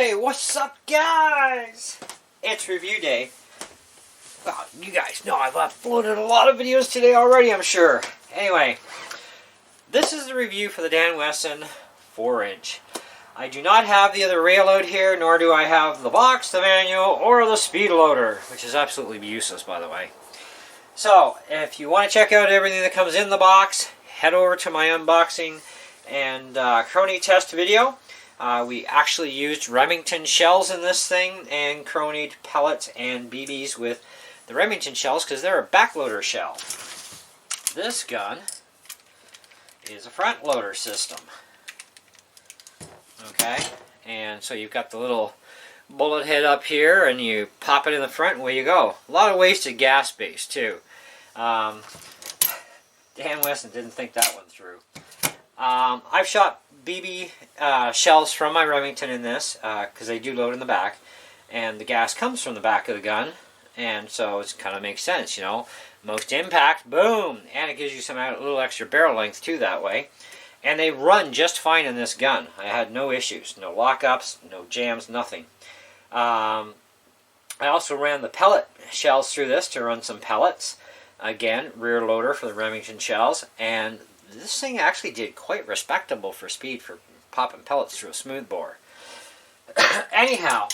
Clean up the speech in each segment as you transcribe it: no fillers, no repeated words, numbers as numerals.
Hey, what's up, guys? It's review day. Well, you guys know I've uploaded a lot of videos today already, I'm sure. Anyway, this is the review for the Dan Wesson 4-inch. I do not have the other rail out here, nor do I have the box, the manual, or the speed loader, which is absolutely useless, by the way. So, if you want to check out everything that comes in the box, head over to my unboxing and Crony test video. We actually used Remington shells in this thing and cronied pellets and BBs with the Remington shells because they're a backloader shell. This gun is a front loader system. Okay, and so you've got the little bullet head up here and you pop it in the front and away you go. A lot of wasted gas space too. Dan Wesson didn't think that one through. I've shot BB shells from my Remington in this because they do load in the back, and the gas comes from the back of the gun, and so it kind of makes sense, you know. Most impact, boom, and it gives you some a little extra barrel length too that way. And they run just fine in this gun. I had no issues, no lockups, no jams, nothing. I also ran the pellet shells through this to run some pellets. Again, rear loader for the Remington shells, and this thing actually did quite respectable for speed for popping pellets through a smooth bore. Anyhow,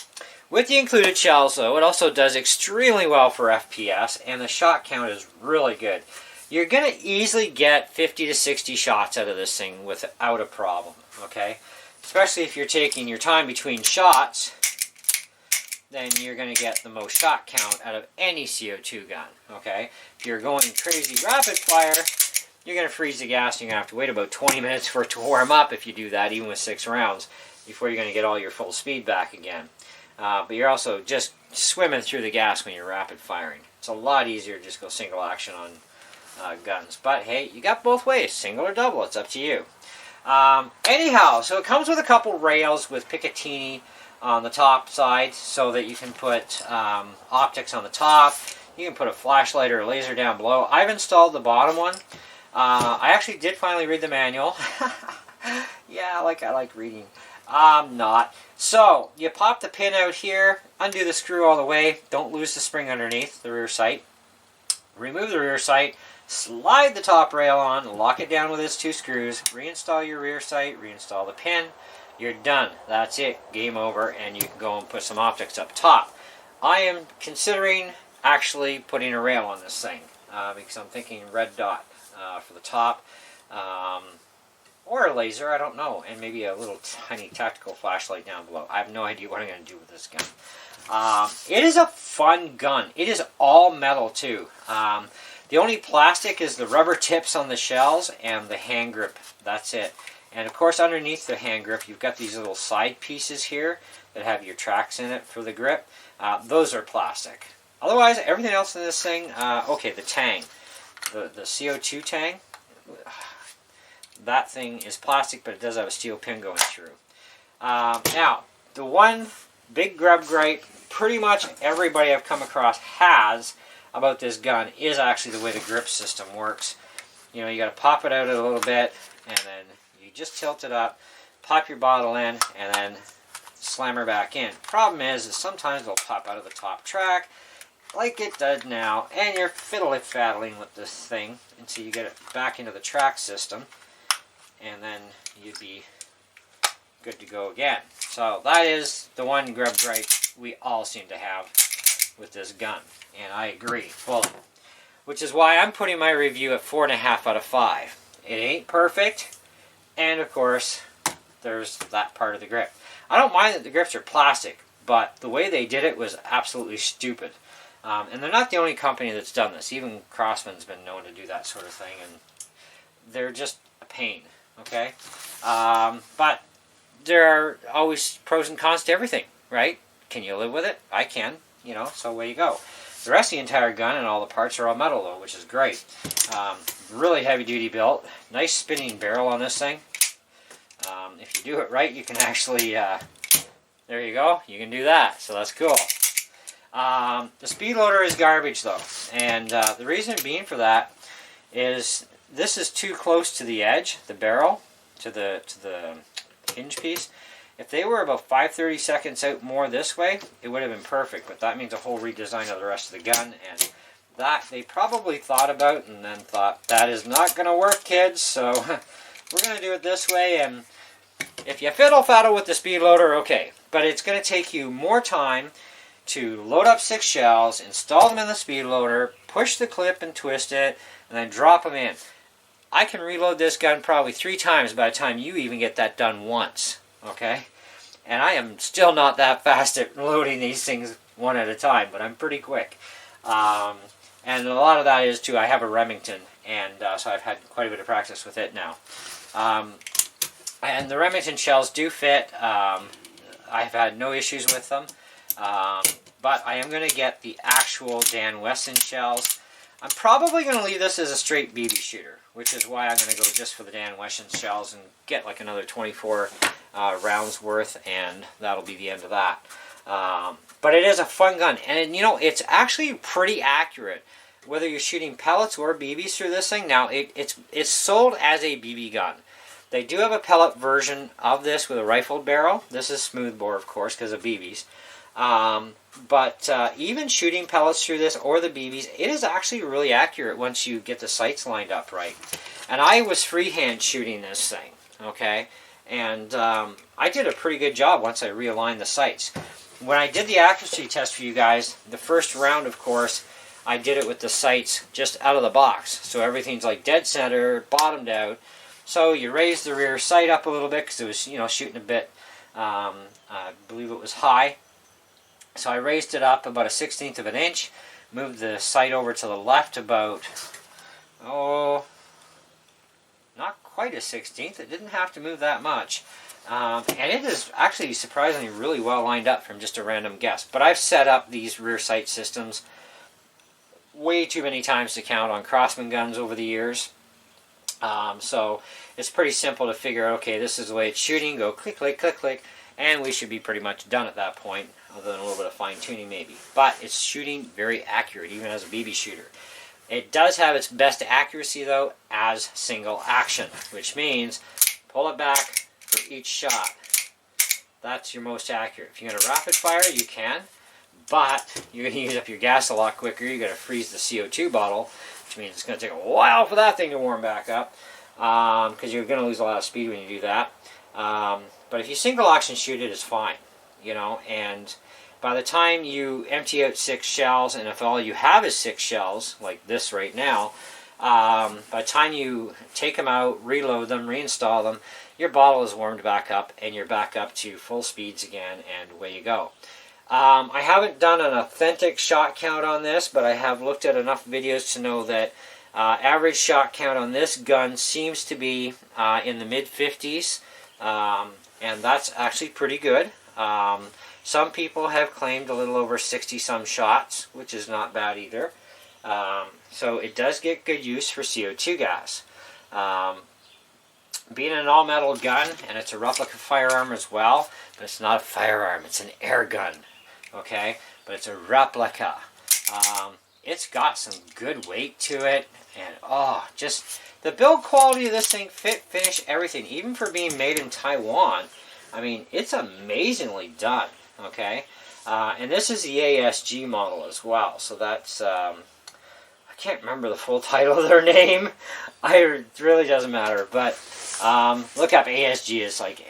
with the included shells though, it also does extremely well for FPS, and the shot count is really good. You're going to easily get 50 to 60 shots out of this thing without a problem, okay? Especially if you're taking your time between shots, then you're going to get the most shot count out of any CO2 gun, okay? If you're going crazy rapid fire, you're going to freeze the gas and you're going to have to wait about 20 minutes for it to warm up if you do that, even with 6 rounds, before you're going to get all your full speed back again. But you're also just swimming through the gas when you're rapid firing. It's a lot easier to just go single action on guns. But hey, you got both ways, single or double, it's up to you. Anyhow, so it comes with a couple rails with Picatinny on the top side so that you can put optics on the top. You can put a flashlight or a laser down below. I've installed the bottom one. I actually did finally read the manual. Yeah, I like reading. I'm not. So, you pop the pin out here, undo the screw all the way, don't lose the spring underneath the rear sight. Remove the rear sight, slide the top rail on, lock it down with its 2 screws, reinstall your rear sight, reinstall the pin. You're done. That's it. Game over, and you can go and put some optics up top. I am considering actually putting a rail on this thing because I'm thinking red dot for the top, or a laser, I don't know, and maybe a little tiny tactical flashlight down below. I have no idea what I'm going to do with this gun. It is a fun gun. It is all metal too. The only plastic is the rubber tips on the shells and the hand grip. That's it. And of course, underneath the hand grip, you've got these little side pieces here that have your tracks in it for the grip. Those are plastic. Otherwise, everything else in this thing, okay, the tang. The CO2 tang, that thing is plastic, but it does have a steel pin going through. Now, the one big grub gripe pretty much everybody I've come across has about this gun is actually the way the grip system works. You know, you got to pop it out a little bit, and then you just tilt it up, pop your bottle in, and then slam her back in. Problem is sometimes it'll pop out of the top track, like it does now, and you're fiddly-faddling with this thing until you get it back into the track system, and then you'd be good to go again. So that is the one grub gripe we all seem to have with this gun, and I agree fully. Which is why I'm putting my review at 4.5 out of 5. It ain't perfect, and of course, there's that part of the grip. I don't mind that the grips are plastic, but the way they did it was absolutely stupid. And they're not the only company that's done this. Even Crossman's been known to do that sort of thing, and they're just a pain, okay? But there are always pros and cons to everything, right? Can you live with it? I can, you know, so away you go. The rest of the entire gun and all the parts are all metal, though, which is great. Really heavy-duty built. Nice spinning barrel on this thing. If you do it right, you can actually, there you go, you can do that, so that's cool. The speed loader is garbage, though, and the reason being for that is this is too close to the edge, the barrel, to the hinge piece, If they were about 5/30 seconds out more this way, it would have been perfect, but that means a whole redesign of the rest of the gun, and that they probably thought about and then thought, that is not going to work, kids, so we're going to do it this way, and if you fiddle-faddle with the speed loader, okay, but it's going to take you more time to load up 6 shells, install them in the speed loader, push the clip and twist it, and then drop them in. I can reload this gun probably 3 times by the time you even get that done once, okay? And I am still not that fast at loading these things one at a time, but I'm pretty quick. And a lot of that is, too, I have a Remington, and so I've had quite a bit of practice with it now. And the Remington shells do fit. I've had no issues with them. But I am going to get the actual Dan Wesson shells. I'm probably going to leave this as a straight BB shooter, which is why I'm going to go just for the Dan Wesson shells and get like another 24 rounds worth, and that'll be the end of that. But it is a fun gun, and you know, it's actually pretty accurate, whether you're shooting pellets or BBs through this thing. Now, it's sold as a BB gun. They do have a pellet version of this with a rifled barrel. This is smoothbore, of course, because of BBs. But even shooting pellets through this or the BBs, it is actually really accurate once you get the sights lined up right. And I was freehand shooting this thing, okay? And I did a pretty good job once I realigned the sights. When I did the accuracy test for you guys, the first round, of course, I did it with the sights just out of the box. So everything's like dead center, bottomed out. So you raise the rear sight up a little bit because it was, you know, shooting a bit, I believe it was high. So I raised it up about 1/16 of an inch, moved the sight over to the left about, not quite 1/16. It didn't have to move that much. And it is actually surprisingly really well lined up from just a random guess. But I've set up these rear sight systems way too many times to count on Crosman guns over the years. So it's pretty simple to figure out, okay, this is the way it's shooting, go click, click, click, click, and we should be pretty much done at that point, other than a little bit of fine-tuning maybe. But it's shooting very accurate, even as a BB shooter. It does have its best accuracy, though, as single action, which means pull it back for each shot. That's your most accurate. If you're going to rapid fire, you can, but you're going to use up your gas a lot quicker. You're going to freeze the CO2 bottle, which means it's going to take a while for that thing to warm back up, because you're going to lose a lot of speed when you do that. But if you single action shoot it, it's fine, you know, and by the time you empty out 6 shells, and if all you have is 6 shells, like this right now, by the time you take them out, reload them, reinstall them, your bottle is warmed back up, and you're back up to full speeds again, and away you go. I haven't done an authentic shot count on this, but I have looked at enough videos to know that average shot count on this gun seems to be in the mid-50s, and that's actually pretty good. Some people have claimed a little over 60-some shots, which is not bad either. So it does get good use for CO2 gas. Being an all-metal gun, and it's a replica firearm as well, but it's not a firearm, it's an air gun, okay? But it's a replica. It's got some good weight to it, and just the build quality of this thing, fit, finish, everything, even for being made in Taiwan, I mean, it's amazingly done, okay? And this is the ASG model as well, so that's, I can't remember the full title of their name. It really doesn't matter, but look up ASG. It's like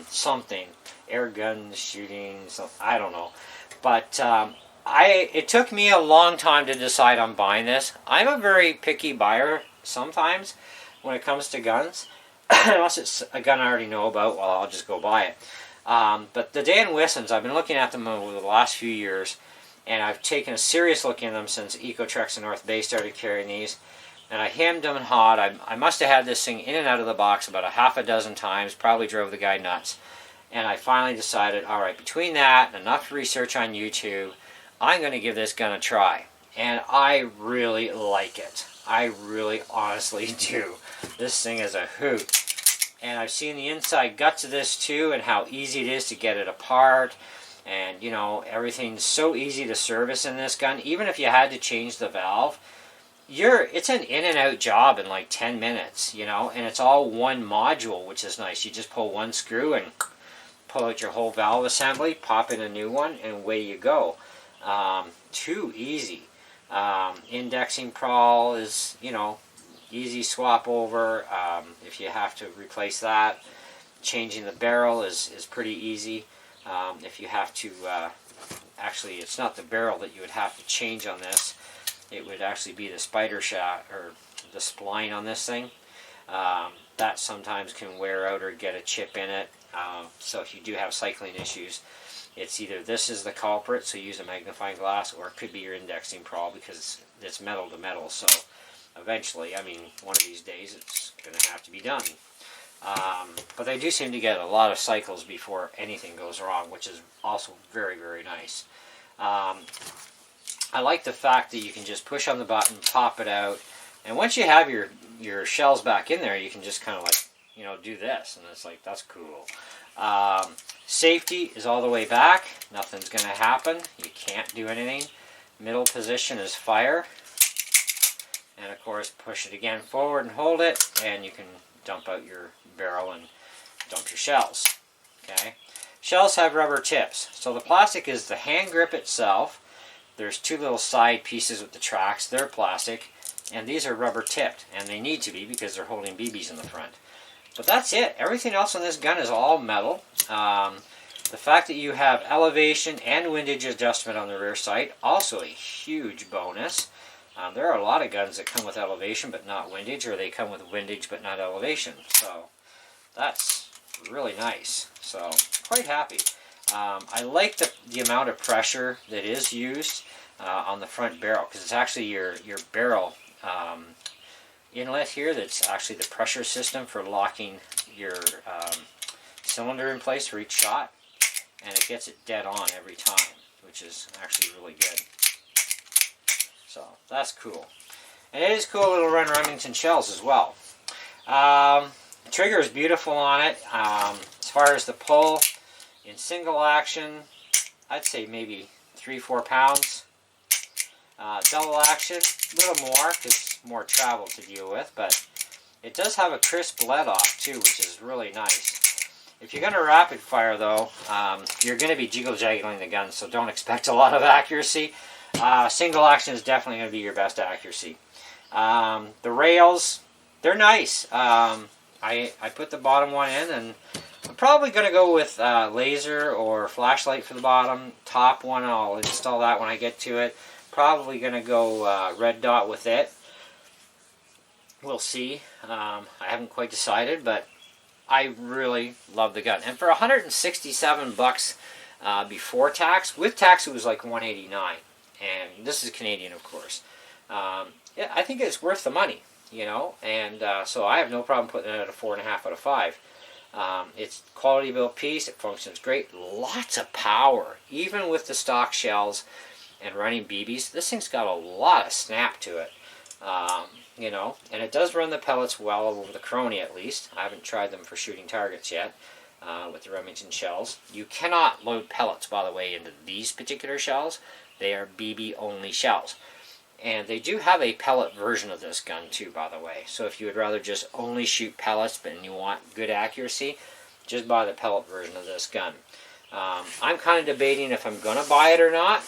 something, air gun shooting, I don't know. But it took me a long time to decide on buying this. I'm a very picky buyer sometimes when it comes to guns. Unless it's a gun I already know about, well, I'll just go buy it. But the Dan Wessons, I've been looking at them over the last few years, and I've taken a serious look at them since Ecotrex and North Bay started carrying these. And I hemmed them and hawed. I must have had this thing in and out of the box about a half a dozen times, probably drove the guy nuts. And I finally decided, all right, between that and enough research on YouTube, I'm going to give this gun a try. And I really like it. I really honestly do. This thing is a hoot. And I've seen the inside guts of this too, and how easy it is to get it apart. And, you know, everything's so easy to service in this gun. Even if you had to change the valve, it's an in and out job in like 10 minutes, you know, and it's all one module, which is nice. You just pull one screw and pull out your whole valve assembly, pop in a new one, and away you go. Too easy. Indexing prowl is, you know, easy swap over. If you have to replace that, changing the barrel is pretty easy. If you have to, actually it's not the barrel that you would have to change on this. It would actually be the spider shaft, or the spline on this thing. That sometimes can wear out or get a chip in it. So if you do have cycling issues, it's either this is the culprit, so use a magnifying glass, or it could be your indexing prowl, because it's metal to metal. So eventually, I mean, one of these days it's going to have to be done. But they do seem to get a lot of cycles before anything goes wrong, which is also very, very nice. I like the fact that you can just push on the button, pop it out, and once you have your shells back in there, you can just kind of like, you know, do this, and it's like, that's cool. Safety is all the way back. Nothing's going to happen. You can't do anything. Middle position is fire. And of course, push it again forward and hold it, and you can dump out your barrel and dump your shells. Okay. Shells have rubber tips. So the plastic is the hand grip itself. There's two little side pieces with the tracks. They're plastic, and these are rubber tipped, and they need to be because they're holding BBs in the front. But that's it. Everything else on this gun is all metal. The fact that you have elevation and windage adjustment on the rear sight, also a huge bonus. There are a lot of guns that come with elevation but not windage, or they come with windage but not elevation. So that's really nice. So quite happy. I like the amount of pressure that is used on the front barrel, because it's actually your barrel inlet here that's actually the pressure system for locking your cylinder in place for each shot, and it gets it dead on every time, which is actually really good. So that's cool. And it is cool little run Remington shells as well. The trigger is beautiful on it. As far as the pull, in single action, I'd say maybe 3-4 pounds. Double action, a little more, because more travel to deal with, but it does have a crisp let off too, which is really nice. If you're going to rapid fire though, you're going to be jiggle-jaggling the gun, so don't expect a lot of accuracy. Single action is definitely going to be your best accuracy. The rails, they're nice. I put the bottom one in, and I'm probably going to go with laser or flashlight for the bottom. Top one, I'll install that when I get to it. Probably going to go red dot with it. We'll see. I haven't quite decided, but I really love the gun. And for $167 before tax, with tax it was like $189. And this is Canadian, of course. Yeah, I think it's worth the money, you know. And so I have no problem putting it at a 4.5 out of 5. It's quality built piece. It functions great. Lots of power, even with the stock shells and running BBs. This thing's got a lot of snap to it, you know. And it does run the pellets well over the Crony, at least. I haven't tried them for shooting targets yet with the Remington shells. You cannot load pellets, by the way, into these particular shells. They are BB only shells. And they do have a pellet version of this gun too, by the way. So if you would rather just only shoot pellets but you want good accuracy, just buy the pellet version of this gun. I'm kind of debating if I'm going to buy it or not.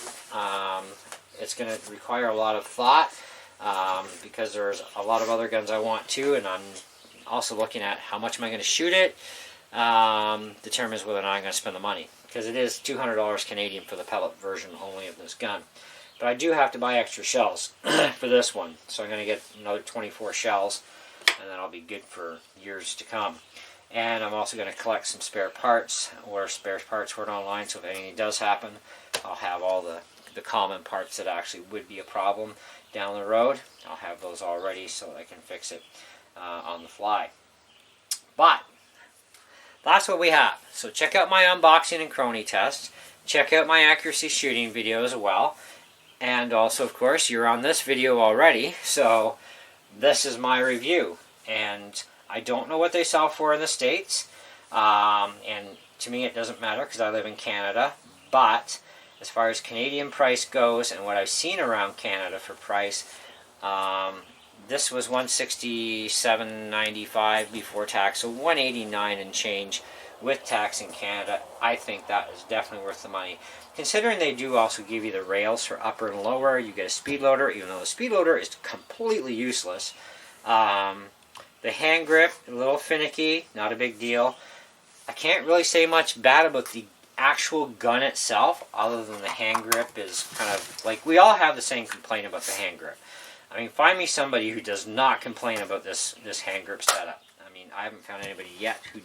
It's going to require a lot of thought because there's a lot of other guns I want too, and I'm also looking at how much am I going to shoot it. Determines whether or not I'm going to spend the money, because it is $200 Canadian for the pellet version only of this gun. But I do have to buy extra shells for this one, so I'm going to get another 24 shells, and then I'll be good for years to come. And I'm also going to collect some spare parts, or spare parts ordered online, so if anything does happen, I'll have all the common parts that actually would be a problem down the road. I'll have those all ready so I can fix it on the fly. But that's what we have. So check out my unboxing and Crony tests. Check out my accuracy shooting video as well. And also, of course, you're on this video already, so this is my review. And I don't know what they sell for in the States. And to me, it doesn't matter because I live in Canada. But as far as Canadian price goes and what I've seen around Canada for price, this was $167.95 before tax, so $189 and change with tax in Canada, I think that is definitely worth the money. Considering they do also give you the rails for upper and lower, you get a speed loader, even though the speed loader is completely useless. The hand grip, a little finicky, not a big deal. I can't really say much bad about the actual gun itself, other than the hand grip is kind of, like, we all have the same complaint about the hand grip. I mean, find me somebody who does not complain about this hand grip setup. I mean, I haven't found anybody yet who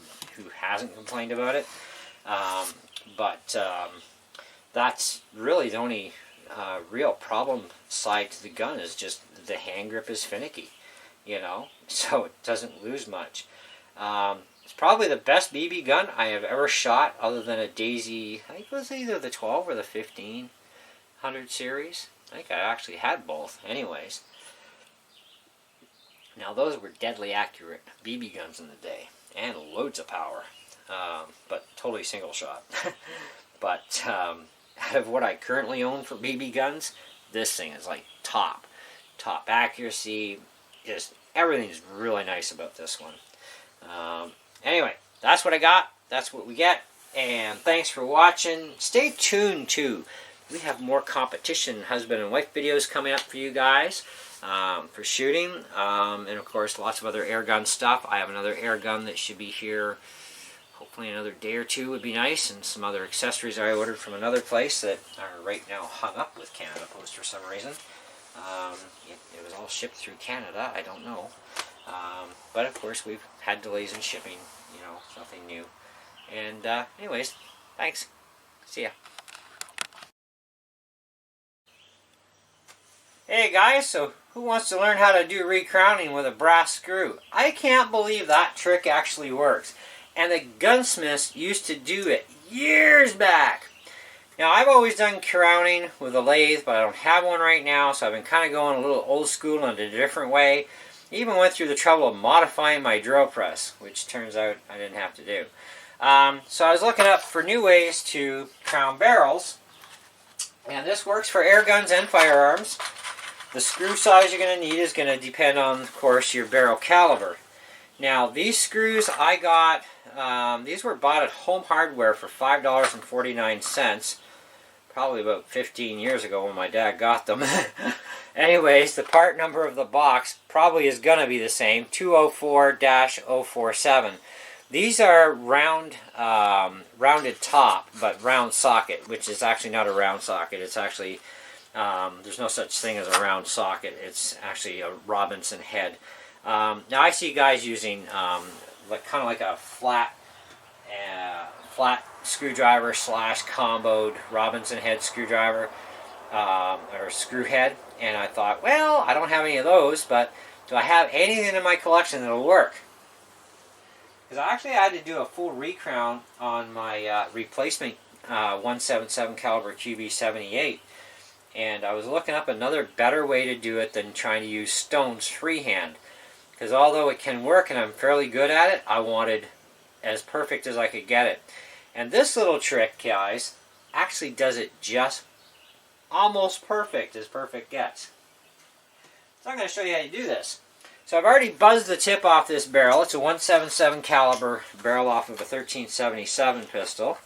hasn't complained about it. But that's really the only real problem side to the gun, is just the hand grip is finicky, you know, so it doesn't lose much. It's probably the best BB gun I have ever shot, other than a Daisy. I think it was either the 12 or the 1500 series. I think I actually had both. Anyways, now those were deadly accurate BB guns in the day, and loads of power, but totally single shot. But out of what I currently own for BB guns, this thing is like top accuracy. Just everything's really nice about this one. Anyway, that's what I got. That's what we get. And thanks for watching. Stay tuned too. We have more competition husband and wife videos coming up for you guys for shooting. And of course, lots of other air gun stuff. I have another air gun that should be here hopefully another day or two would be nice. And some other accessories I ordered from another place that are right now hung up with Canada Post for some reason. It was all shipped through Canada. I don't know. But of course, we've had delays in shipping. You know, nothing new. And anyways, thanks. See ya. Hey guys, so who wants to learn how to do recrowning with a brass screw? I can't believe that trick actually works. And the gunsmiths used to do it years back. Now, I've always done crowning with a lathe, but I don't have one right now, so I've been kind of going a little old school in a different way. Even went through the trouble of modifying my drill press, which turns out I didn't have to do. So I was looking up for new ways to crown barrels, and this works for air guns and firearms. The screw size you're going to need is going to depend on, of course, your barrel caliber. Now, these screws I got, these were bought at Home Hardware for $5.49, probably about 15 years ago when my dad got them. Anyways, the part number of the box probably is going to be the same, 204-047. These are rounded top, but round socket, which is actually not a round socket. It's actually, there's no such thing as a round socket. It's actually a Robinson head. Now I see guys using kind of like a flat screwdriver slash comboed Robinson head screwdriver or screw head, and I thought, well, I don't have any of those, but do I have anything in my collection that'll work? Because I actually had to do a full recrown on my replacement 177 caliber QB78, and I was looking up another better way to do it than trying to use stones freehand. Because although it can work and I'm fairly good at it, I wanted as perfect as I could get it. And this little trick, guys, actually does it just almost perfect as perfect gets. So I'm going to show you how you do this. So I've already buzzed the tip off this barrel. It's a 177 caliber barrel off of a 1377 pistol.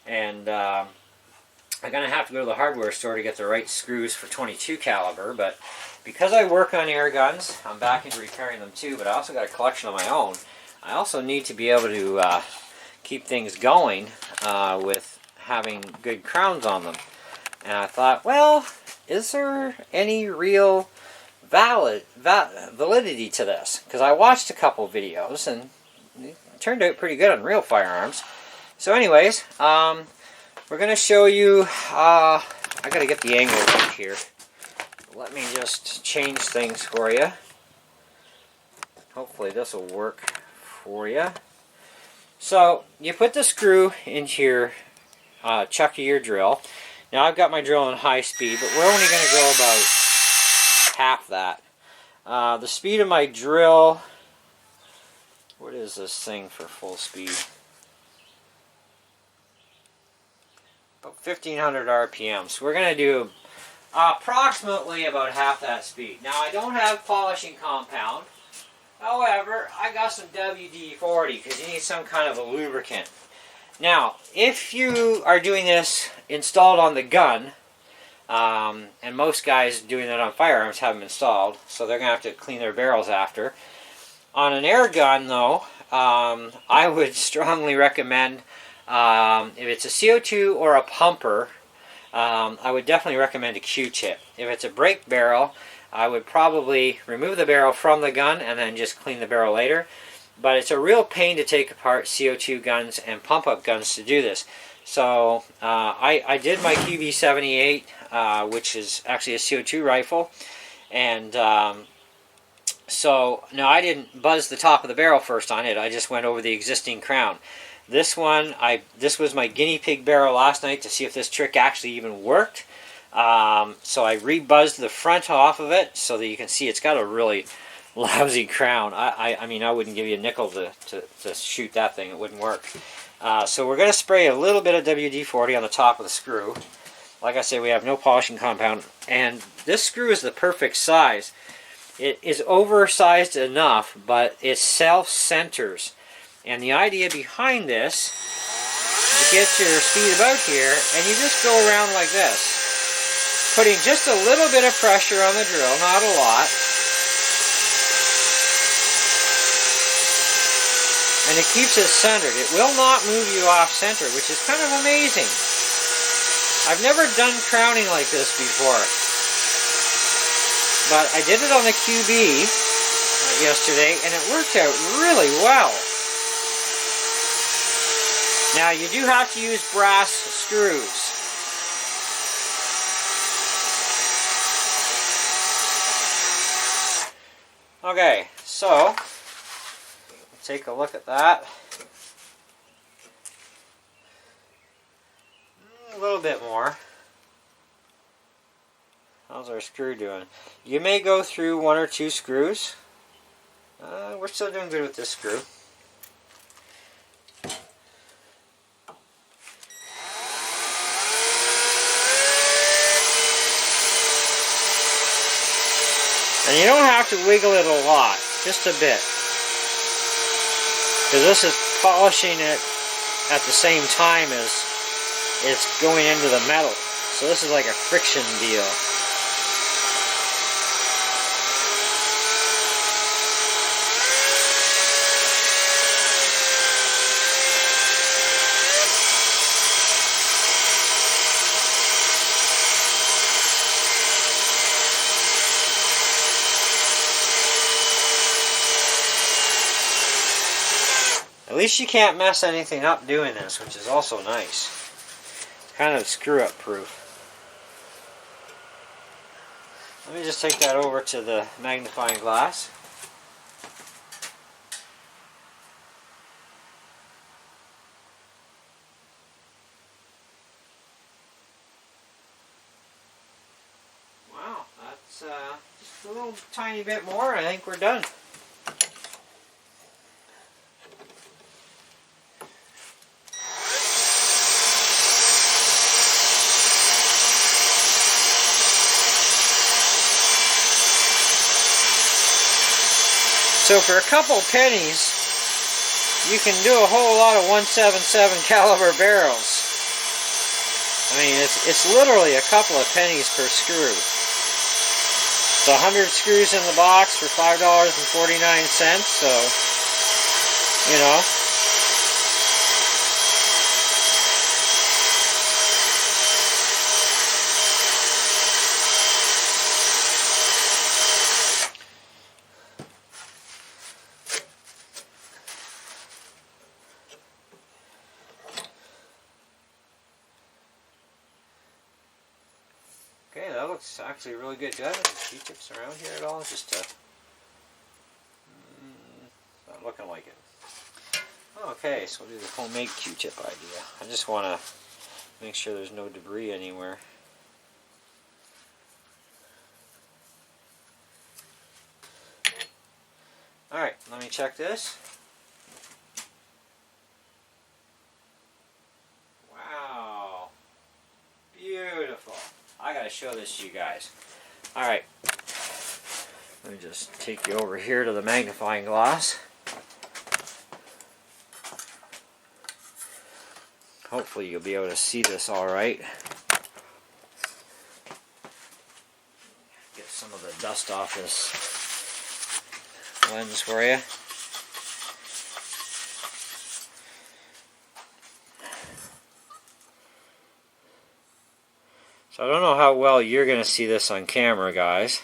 And I'm going to have to go to the hardware store to get the right screws for 22 caliber, but because I work on air guns, I'm back into repairing them too, but I also got a collection of my own. I also need to be able to keep things going with having good crowns on them. And I thought, well, is there any real validity to this? Because I watched a couple videos and it turned out pretty good on real firearms. So anyways, we're going to show you, I got to get the angle right here. Let me just change things for you. Hopefully this will work for you. So you put the screw into your chuck of your drill. Now I've got my drill on high speed, but we're only going to go about half that. The speed of my drill, what is this thing for full speed? About 1500 RPM. So we're going to do approximately about half that speed. Now I don't have polishing compound. However, I got some WD-40 because you need some kind of a lubricant. Now, if you are doing this installed on the gun, and most guys doing that on firearms have them installed, so they're going to have to clean their barrels after. On an air gun, though, I would strongly recommend, if it's a CO2 or a pumper, I would definitely recommend a Q-tip. If it's a brake barrel, I would probably remove the barrel from the gun and then just clean the barrel later. But it's a real pain to take apart CO2 guns and pump-up guns to do this. So I did my QB78, which is actually a CO2 rifle. And so, no, I didn't buzz the top of the barrel first on it. I just went over the existing crown. This one, this was my guinea pig barrel last night to see if this trick actually even worked. So I re-buzzed the front off of it so that you can see it's got a really lousy crown. I mean, I wouldn't give you a nickel to shoot that thing. It wouldn't work. So we're going to spray a little bit of WD-40 on the top of the screw. Like I say, we have no polishing compound. And this screw is the perfect size. It is oversized enough, but it self-centers. And the idea behind this, you get your speed about here, and you just go around like this, putting just a little bit of pressure on the drill, not a lot. And it keeps it centered. It will not move you off center, which is kind of amazing. I've never done crowning like this before. But I did it on the QB yesterday, and it worked out really well. Now, you do have to use brass screws. Okay, so take a look at that. A little bit more. How's our screw doing? You may go through one or two screws. We're still doing good with this screw. And you don't have to wiggle it a lot, just a bit. Because this is polishing it at the same time as it's going into the metal. So this is like a friction deal. At least you can't mess anything up doing this, which is also nice. Kind of screw-up proof. Let me just take that over to the magnifying glass. Wow, that's just a little tiny bit more. I think we're done. So for a couple pennies, you can do a whole lot of 177 caliber barrels. I mean, it's literally a couple of pennies per screw. So 100 screws in the box for $5.49, so, you know. Okay, that looks actually really good. Do I have any Q-tips around here at all? Just not looking like it. Okay, so we'll do the homemade Q-tip idea. I just want to make sure there's no debris anywhere. Alright, let me check this. Wow. Beautiful. I gotta show this to you guys. Alright. Let me just take you over here to the magnifying glass. Hopefully you'll be able to see this all right. Get some of the dust off this lens for you. So I don't know how well you're going to see this on camera, guys,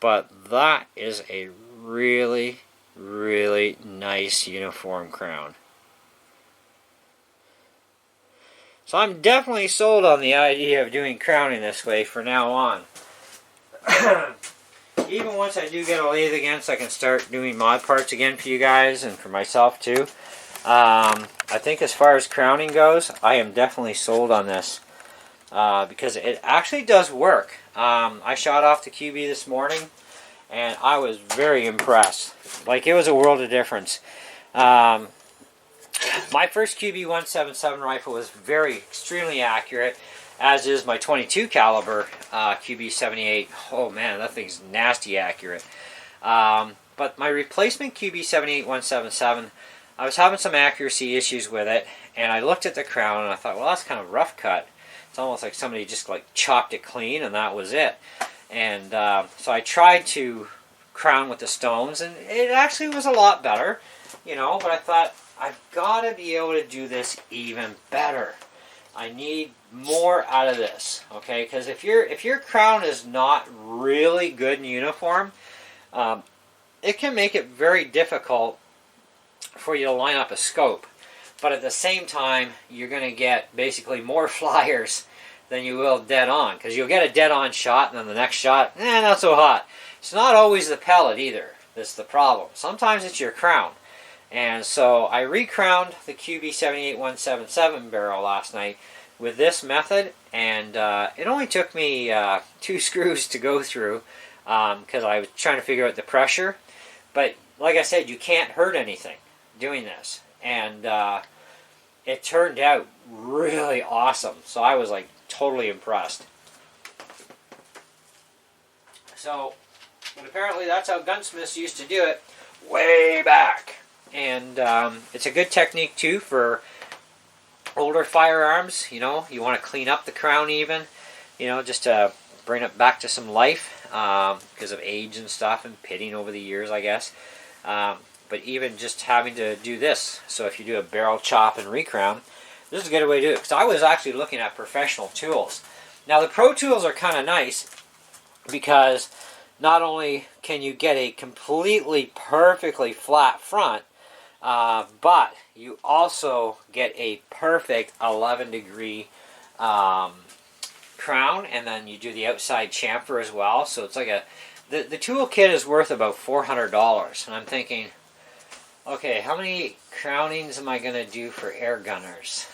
but that is a really, really nice uniform crown. So I'm definitely sold on the idea of doing crowning this way for now on. Even once I do get a lathe again, so I can start doing mod parts again for you guys and for myself too. I think as far as crowning goes, I am definitely sold on this. Because it actually does work. I shot off the QB this morning and I was very impressed. Like, it was a world of difference. My first QB 177 rifle was extremely accurate, as is my 22 caliber QB 78. Oh man, that thing's nasty accurate. But my replacement QB 78 177, I was having some accuracy issues with it, and I looked at the crown and I thought, well, that's kind of rough cut. It's almost like somebody just like chopped it clean and that was it. And so I tried to crown with the stones, and it actually was a lot better, but I thought, I've got to be able to do this even better. I need more out of this, okay? Because if your crown is not really good and uniform, it can make it very difficult for you to line up a scope. But at the same time, you're going to get basically more flyers than you will dead on. Because you'll get a dead on shot, and then the next shot, not so hot. It's not always the pellet either. That's the problem. Sometimes it's your crown. And so I recrowned the QB 78177 barrel last night with this method. And it only took me 2 screws to go through because I was trying to figure out the pressure. But like I said, you can't hurt anything doing this. And it turned out really awesome. So I was like totally impressed. So, but apparently that's how gunsmiths used to do it way back. And it's a good technique too for older firearms. You want to clean up the crown even, just to bring it back to some life because of age and stuff and pitting over the years, I guess. But even just having to do this, so if you do a barrel chop and recrown, this is a good way to do it. Because I was actually looking at professional tools. Now the Pro Tools are kind of nice because not only can you get a completely perfectly flat front, but you also get a perfect 11 degree crown, and then you do the outside chamfer as well. So it's like the tool kit is worth about $400, and I'm thinking, okay, how many crownings am I going to do for air gunners?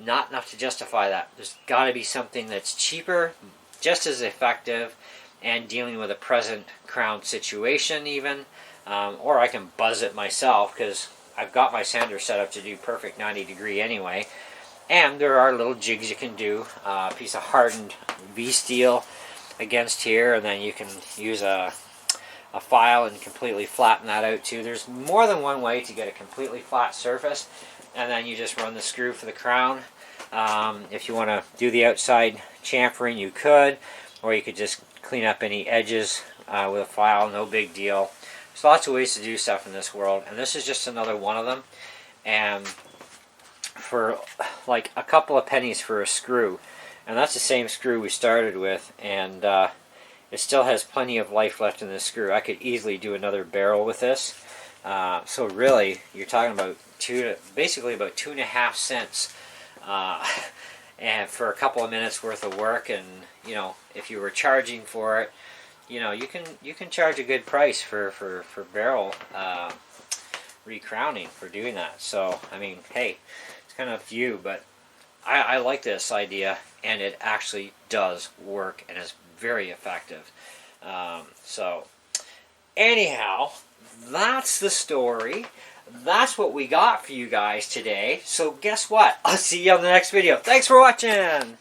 Not enough to justify that. There's got to be something that's cheaper, just as effective, and dealing with a present crown situation even. Or I can buzz it myself, because I've got my sander set up to do perfect 90 degree anyway. And there are little jigs you can do. A piece of hardened V-steel against here, and then you can use a file and completely flatten that out too. There's more than one way to get a completely flat surface, and then you just run the screw for the crown. If you want to do the outside chamfering, you could, or you could just clean up any edges with a file, no big deal. There's lots of ways to do stuff in this world, and this is just another one of them. And for like a couple of pennies for a screw, and that's the same screw we started with, and it still has plenty of life left in this screw. I could easily do another barrel with this. So really, you're talking about basically about 2.5 cents, and for a couple of minutes worth of work. And if you were charging for it, you can charge a good price for barrel recrowning for doing that. So I mean, hey, it's kind of up to you, but I like this idea, and it actually does work and is very effective. So anyhow, that's the story. That's what we got for you guys today. So guess what? I'll see you on the next video. Thanks for watching.